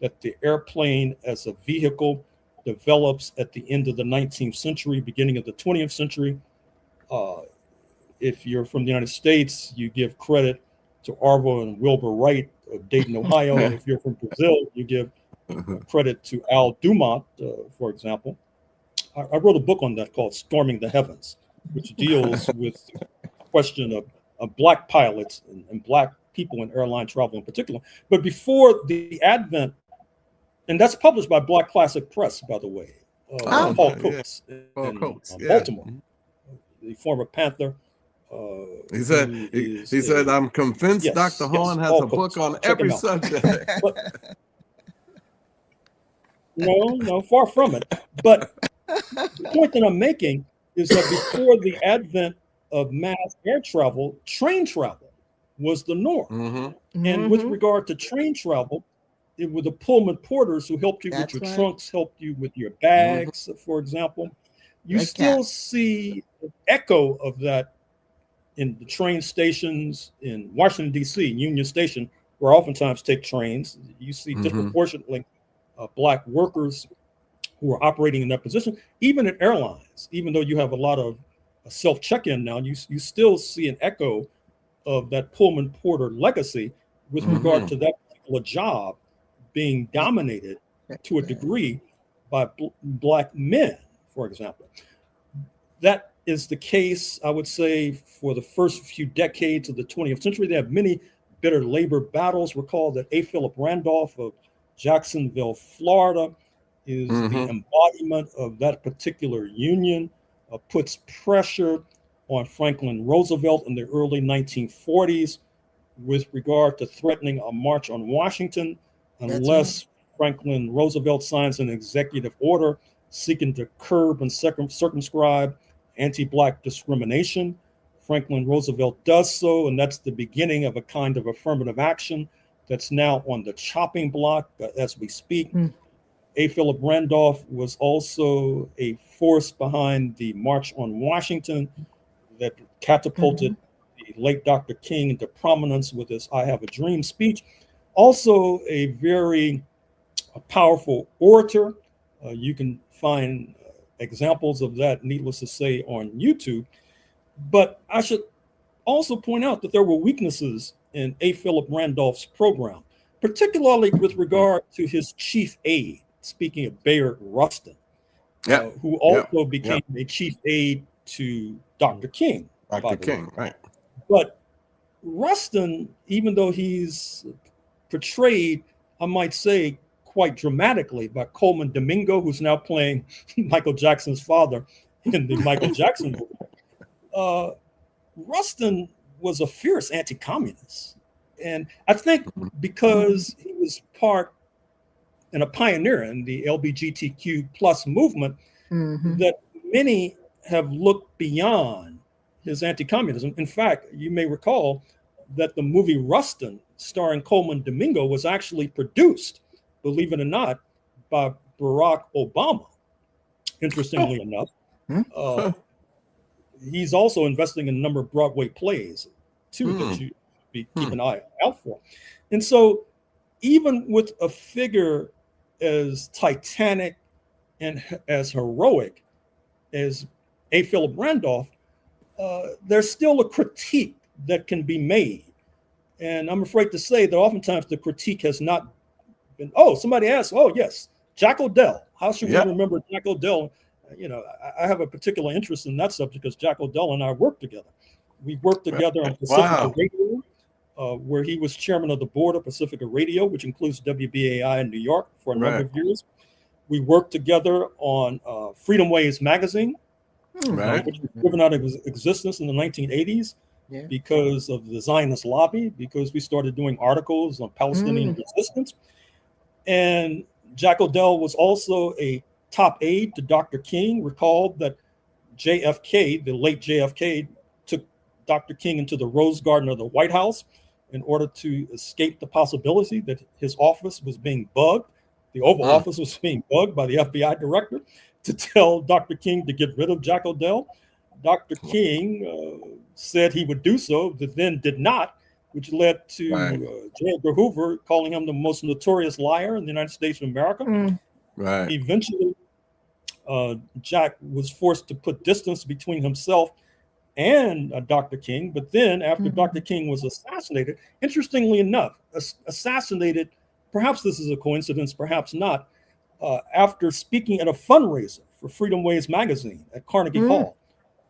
that the airplane as a vehicle develops at the end of the 19th century, beginning of the 20th century. If you're from the United States, you give credit to Arvo and Wilbur Wright of Dayton, Ohio. If you're from Brazil, you give credit to Al Dumont, for example. I wrote a book on that called Storming the Heavens, which deals with the question of Black pilots and Black people in airline travel in particular. But before the advent, and that's published by Black Classic Press, by the way, Paul Coates in Baltimore, the former Panther. He said, I'm convinced Dr. Horne has a book on every subject. No, far from it. But the point that I'm making is that before the advent of mass air travel, train travel was the norm. And with regard to train travel, it were the Pullman Porters who helped you with your trunks, helped you with your bags, for example. You still see an echo of that in the train stations in Washington, D.C., Union Station, where I oftentimes take trains. You see disproportionately Black workers who are operating in that position, even at airlines, even though you have a lot of self-check-in now, you still see an echo of that Pullman Porter legacy with regard to that particular job being dominated to a degree by Black men, for example. That is the case, I would say, for the first few decades of the 20th century. They have many bitter labor battles. Recall that A. Philip Randolph of Jacksonville, Florida, is the embodiment of that particular union, puts pressure on Franklin Roosevelt in the early 1940s with regard to threatening a march on Washington unless Franklin Roosevelt signs an executive order seeking to curb and circumscribe anti-Black discrimination. Franklin Roosevelt does so, and that's the beginning of a kind of affirmative action that's now on the chopping block as we speak. A. Philip Randolph was also a force behind the March on Washington that catapulted the late Dr. King into prominence with his I Have a Dream speech. Also a very powerful orator. You can find examples of that, needless to say, on YouTube. But I should also point out that there were weaknesses in A. Philip Randolph's program, particularly with regard to his chief aide, speaking of Bayard Rustin, who also became a chief aide to Dr. King. Dr. King, right. But Rustin, even though he's portrayed, I might say, quite dramatically by Coleman Domingo, who's now playing Michael Jackson's father in the Michael Jackson movie. Rustin was a fierce anti-communist. And I think because he was part and a pioneer in the LGBTQ plus movement, that many have looked beyond his anti-communism. In fact, you may recall that the movie Rustin, starring Coleman Domingo, was actually produced, believe it or not, by Barack Obama. Interestingly enough, he's also investing in a number of Broadway plays too that you keep an eye out for. And so, even with a figure as titanic and as heroic as A. Philip Randolph, there's still a critique that can be made. And I'm afraid to say that oftentimes the critique has not been, somebody asked, yes, Jack O'Dell. How should we remember Jack O'Dell? You know, I have a particular interest in that subject because Jack O'Dell and I worked together. We worked together on Pacifica Radio, where he was chairman of the board of Pacifica Radio, which includes WBAI in New York for a number of years. We worked together on Freedom Ways magazine, which was driven out of existence in the 1980s because of the Zionist lobby, because we started doing articles on Palestinian resistance. And Jack O'Dell was also a top aide to Dr. King. Recalled that JFK, the late JFK, took Dr. King into the Rose Garden of the White House in order to escape the possibility that his office was being bugged. The Oval Office was being bugged by the FBI director to tell Dr. King to get rid of Jack O'Dell. Dr. King said he would do so, but then did not, which led to J. Edgar Hoover calling him the most notorious liar in the United States of America. Eventually, Jack was forced to put distance between himself and Dr. King. But then after Dr. King was assassinated, interestingly enough, assassinated, perhaps this is a coincidence, perhaps not, after speaking at a fundraiser for Freedom Ways magazine at Carnegie Hall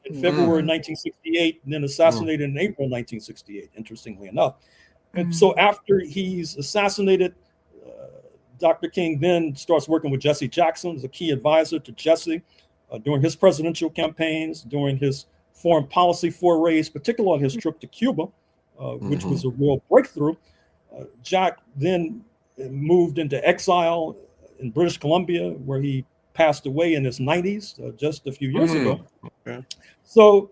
in February 1968, and then assassinated in April 1968, interestingly enough. And so after he's assassinated, Dr. King then starts working with Jesse Jackson as a key advisor to Jesse during his presidential campaigns, during his foreign policy forays, particularly on his trip to Cuba, which was a real breakthrough. Jack then moved into exile in British Columbia, where he passed away in his 90s, just a few years ago. So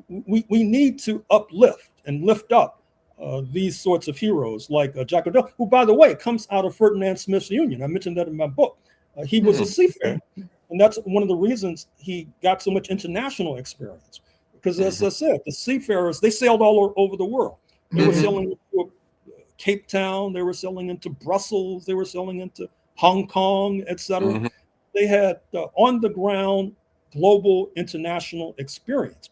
we need to uplift and lift up these sorts of heroes like Jack O'Dell, who, by the way, comes out of Ferdinand Smith's Union. I mentioned that in my book. He was a seafarer, and that's one of the reasons he got so much international experience. Because as I said, the seafarers, they sailed all over the world. They were sailing into Cape Town, they were sailing into Brussels, they were sailing into Hong Kong, etc. they had on the ground global international experience.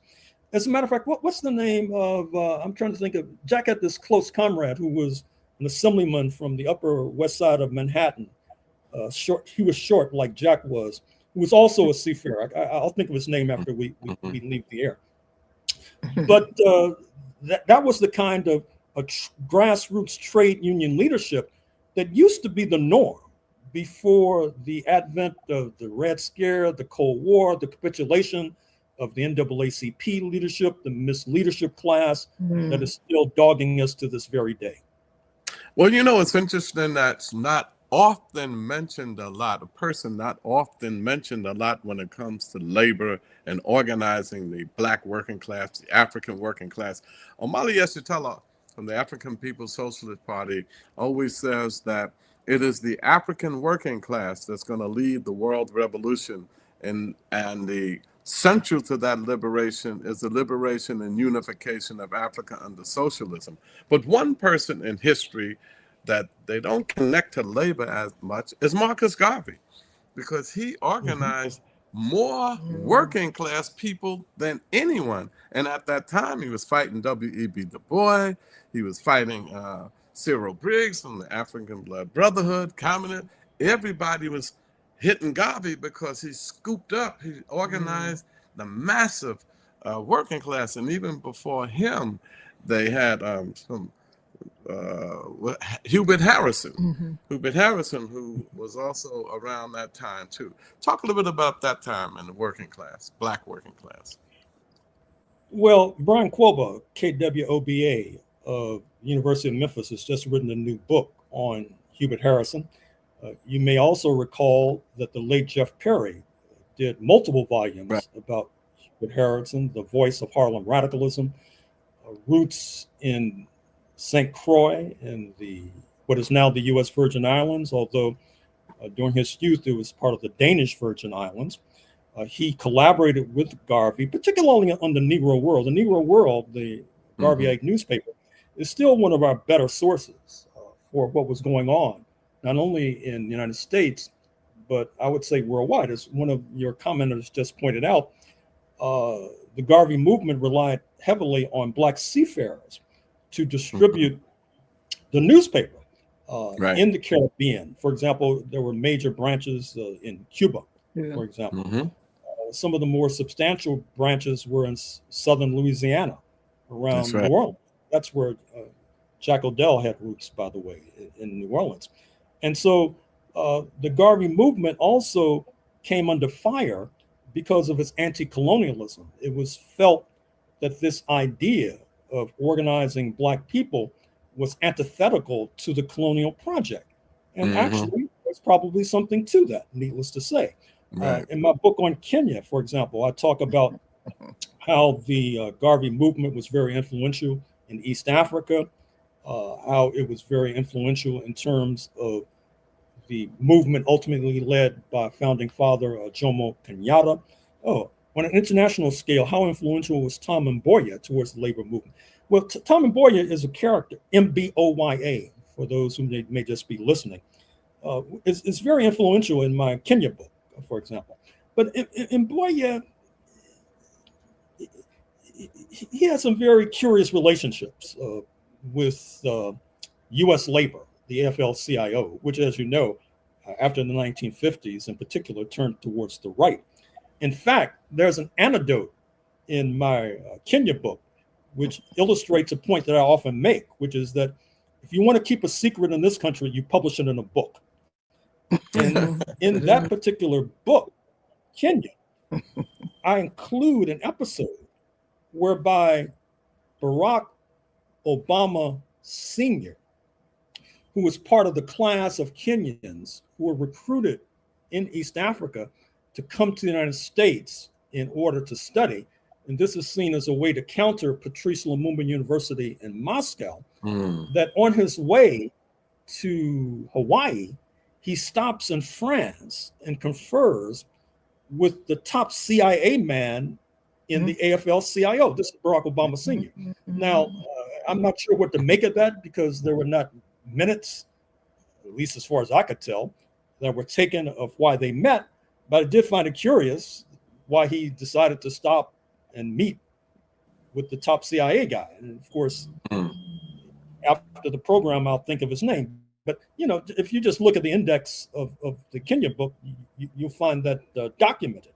As a matter of fact, what's the name of, I'm trying to think of, Jack had this close comrade who was an assemblyman from the Upper West Side of Manhattan. He was short like Jack was, who was also a seafarer. I'll think of his name after we leave the air. But that was the kind of grassroots trade union leadership that used to be the norm before the advent of the Red Scare, the Cold War, the capitulation of the NAACP leadership, the misleadership class that is still dogging us to this very day. Well, you know, it's interesting that's not often mentioned a lot, a person not often mentioned a lot when it comes to labor and organizing the Black working class, the African working class. Omali Yeshitela from the African People's Socialist Party always says that it is the African working class that's going to lead the world revolution, and the central to that liberation is the liberation and unification of Africa under socialism. But one person in history that they don't connect to labor as much is Marcus Garvey, because he organized more working class people than anyone. And at that time, he was fighting W.E.B. Du Bois. He was fighting Cyril Briggs from the African Blood Brotherhood, Communist. Everybody was hitting Garvey because he scooped up, he organized the massive working class. And even before him, they had Hubert Harrison, Hubert Harrison, who was also around that time too. Talk a little bit about that time in the working class, Black working class. Well, Brian Quoba, K.W.O.B.E.R. of University of Memphis, has just written a new book on Hubert Harrison. You may also recall that the late Jeff Perry did multiple volumes about Hubert Harrison, the voice of Harlem radicalism, roots in St. Croix and what is now the U.S. Virgin Islands, although during his youth it was part of the Danish Virgin Islands. He collaborated with Garvey, particularly on the Negro World. The Negro World, the Garveyite newspaper, is still one of our better sources for what was going on, not only in the United States, but I would say worldwide. As one of your commenters just pointed out, the Garvey movement relied heavily on Black seafarers to distribute the newspaper in the Caribbean. For example, there were major branches in Cuba, for example. Some of the more substantial branches were in southern Louisiana, around New Orleans. That's where Jack Odell had roots, by the way, in New Orleans. And so the Garvey movement also came under fire because of its anti-colonialism. It was felt that this idea of organizing Black people was antithetical to the colonial project. And actually, there's probably something to that, needless to say. In my book on Kenya, for example, I talk about how the Garvey movement was very influential in East Africa, how it was very influential in terms of the movement ultimately led by founding father Jomo Kenyatta. On an international scale, how influential was Tom Mboya towards the labor movement? Well, Tom Mboya is a character, Mboya, for those who may just be listening. It's very influential in my Kenya book, for example. But Mboya, he has some very curious relationships with U.S. labor, the AFL-CIO, which, as you know, after the 1950s in particular, turned towards the right. In fact, there's an anecdote in my Kenya book which illustrates a point that I often make, which is that if you want to keep a secret in this country, you publish it in a book. And in that particular book, Kenya, I include an episode whereby Barack Obama Sr., who was part of the class of Kenyans who were recruited in East Africa to come to the United States in order to study. And this is seen as a way to counter Patrice Lumumba University in Moscow, that on his way to Hawaii, he stops in France and confers with the top CIA man in the AFL-CIO. This is Barack Obama Sr. Now, I'm not sure what to make of that, because there were not minutes, at least as far as I could tell, that were taken of why they met. But I did find it curious why he decided to stop and meet with the top CIA guy. And of course, after the program, I'll think of his name. But, you know, if you just look at the index of the Kenya book, you'll find that documented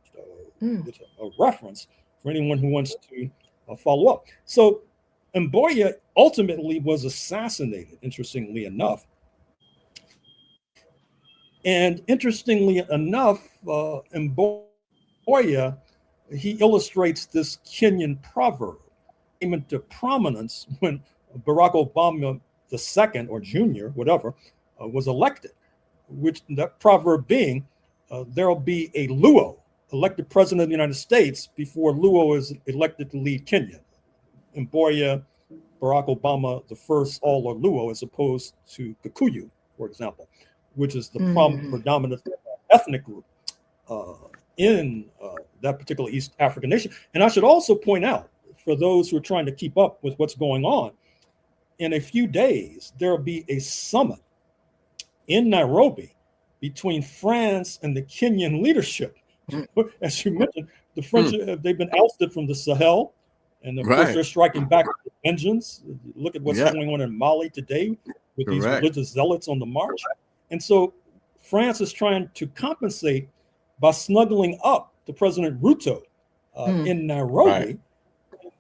with a reference for anyone who wants to follow up. So Mboya ultimately was assassinated, interestingly enough. And interestingly enough, Mboya, he illustrates this Kenyan proverb, came into prominence when Barack Obama II or Jr., whatever, was elected, which that proverb being, there'll be a Luo, elected president of the United States, before Luo is elected to lead Kenya. Mboya, Barack Obama, the first all are Luo, as opposed to Kikuyu, for example, which is the predominant ethnic group in that particular East African nation. And I should also point out, for those who are trying to keep up with what's going on, in a few days, there'll be a summit in Nairobi between France and the Kenyan leadership. As you mentioned, the French, they've been ousted from the Sahel, and of course they're striking back with vengeance. Look at what's going on in Mali today with these religious zealots on the march. And so France is trying to compensate by snuggling up to President Ruto in Nairobi.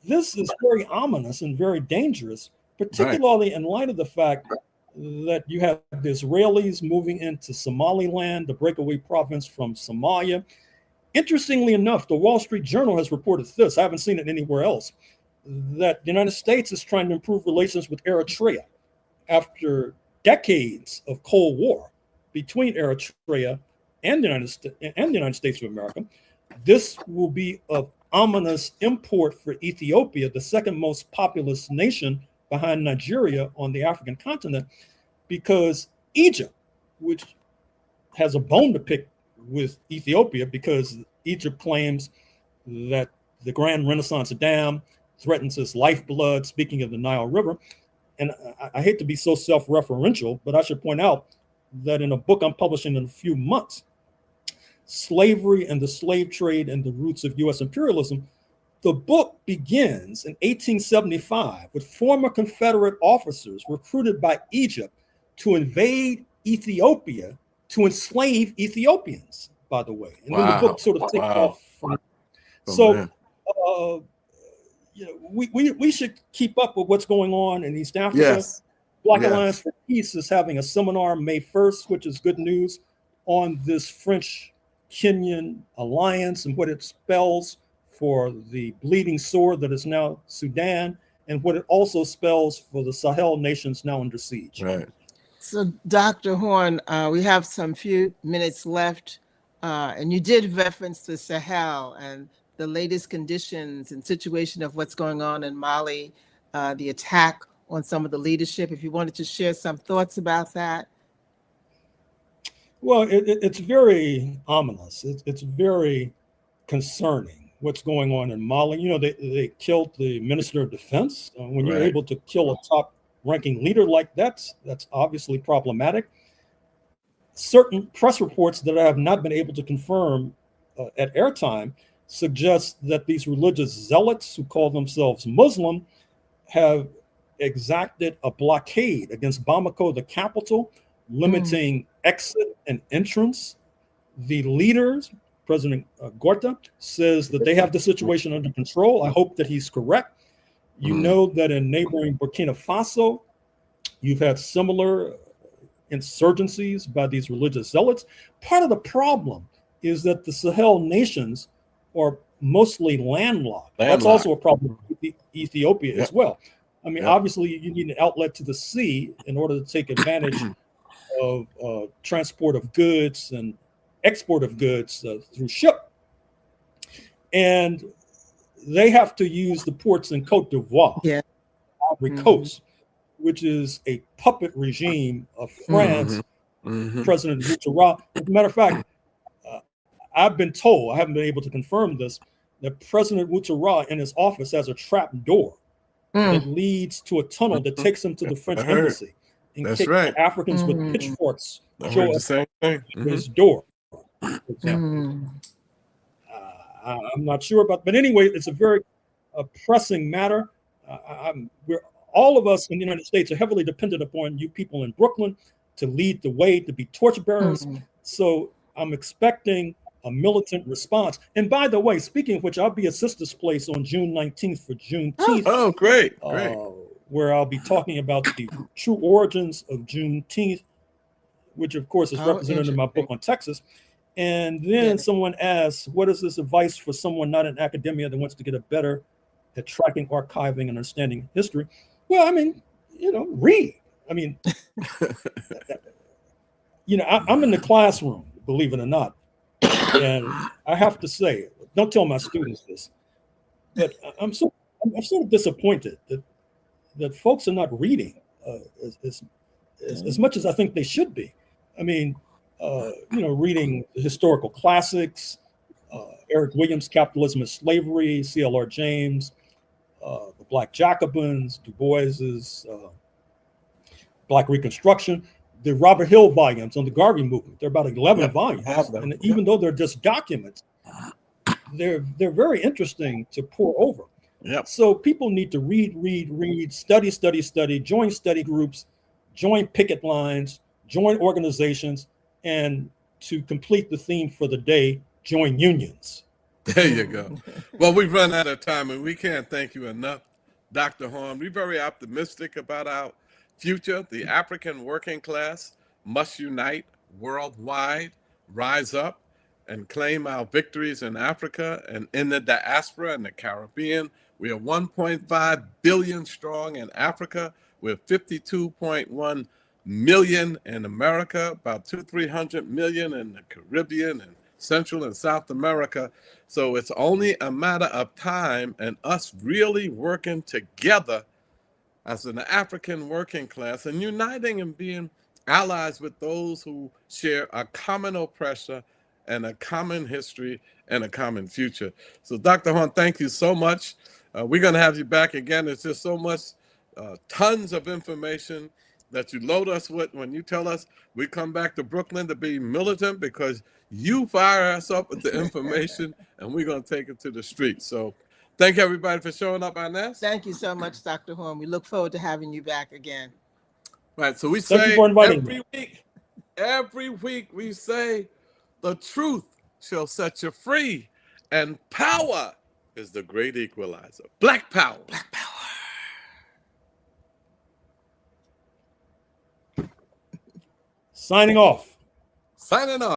This is very ominous and very dangerous, particularly in light of the fact that you have the Israelis moving into Somaliland, the breakaway province from Somalia. Interestingly enough, the Wall Street Journal has reported this, I haven't seen it anywhere else, that the United States is trying to improve relations with Eritrea after decades of Cold War between Eritrea and the United States of America. This will be of ominous import for Ethiopia, the second most populous nation behind Nigeria on the African continent, because Egypt, which has a bone to pick with Ethiopia, because Egypt claims that the Grand Renaissance Dam threatens its lifeblood, speaking of the Nile River. And I hate to be so self-referential, but I should point out that in a book I'm publishing in a few months, Slavery and the Slave Trade and the Roots of U.S. Imperialism, the book begins in 1875 with former Confederate officers recruited by Egypt to invade Ethiopia to enslave Ethiopians, by the way. And then the book sort of takes off from so you know, we should keep up with what's going on in East Africa. Black Alliance for Peace is having a seminar May 1st, which is good news, on this French-Kenyan alliance and what it spells for the bleeding sword that is now Sudan, and what it also spells for the Sahel nations now under siege. Right. So, Dr. Horne, we have some few minutes left, and you did reference the Sahel and the latest conditions and situation of what's going on in Mali, the attack on some of the leadership. If you wanted to share some thoughts about that. Well, it's very ominous. It's very concerning what's going on in Mali. You know, they killed the Minister of Defense. When you're able to kill a top-ranking leader like that's obviously problematic. Certain press reports that I have not been able to confirm at airtime suggest that these religious zealots who call themselves Muslim have exacted a blockade against Bamako, the capital, limiting exit and entrance. The leaders, President Gorta, says that they have the situation under control. I hope that he's correct. You know that in neighboring Burkina Faso, you've had similar insurgencies by these religious zealots. Part of the problem is that the Sahel nations are mostly landlocked. That's also a problem with Ethiopia as well. I mean, obviously, you need an outlet to the sea in order to take advantage of transport of goods and export of goods through ship. And they have to use the ports in Cote d'Ivoire, Ivory Coast, which is a puppet regime of France, President Ouattara. As a matter of fact, I've been told, I haven't been able to confirm this, that President Ouattara in his office has a trap door that leads to a tunnel that takes him to the French embassy. And That's right. Africans with pitchforks I show heard up the same thing. at his door. for example. Mm. I'm not sure about, but anyway, it's a very pressing matter. We're all of us in the United States are heavily dependent upon you people in Brooklyn to lead the way, to be torchbearers. Mm. So I'm expecting a militant response. And by the way, speaking of which, I'll be at Sister's Place on June 19th for Juneteenth, Oh, great, great. where I'll be talking about the true origins of Juneteenth, which of course is Oh, represented in my book interesting. on Texas. And then Yeah. someone asks, what is this advice for someone not in academia that wants to get a better at tracking, archiving, and understanding history? Well, I mean, read. I mean, I'm in the classroom, believe it or not. And I have to say, don't tell my students this, but I'm sort of disappointed that folks are not reading as much as I think they should be. I mean, reading the historical classics, Eric Williams' Capitalism and Slavery, C.L.R. James, the Black Jacobins, Du Bois's Black Reconstruction, the Robert Hill volumes on the Garvey movement. They're about 11 volumes. And even though they're just documents, they're very interesting to pore over. Yep. So people need to read, study, join study groups, join picket lines, join organizations, and to complete the theme for the day, join unions. There you go. Well, we've run out of time, and we can't thank you enough, Dr. Horne. We're very optimistic about our future. The African working class must unite worldwide, rise up, and claim our victories in Africa and in the diaspora and the Caribbean. We are 1.5 billion strong in Africa. We're 52.1 million in America, about 300 million in the Caribbean and Central and South America. So it's only a matter of time and us really working together as an African working class and uniting and being allies with those who share a common oppressor and a common history and a common future. So Dr. Horne, thank you so much. We're going to have you back again. There's just so much, tons of information that you load us with when you tell us we come back to Brooklyn to be militant because you fire us up with the information and we're going to take it to the streets. So thank you everybody for showing up, Inez. Thank you so much, Dr. Horne. We look forward to having you back again. Right, so we Thank you say for inviting me. every week we say the truth shall set you free and power is the great equalizer. Black power. Black power. Signing off. Signing off.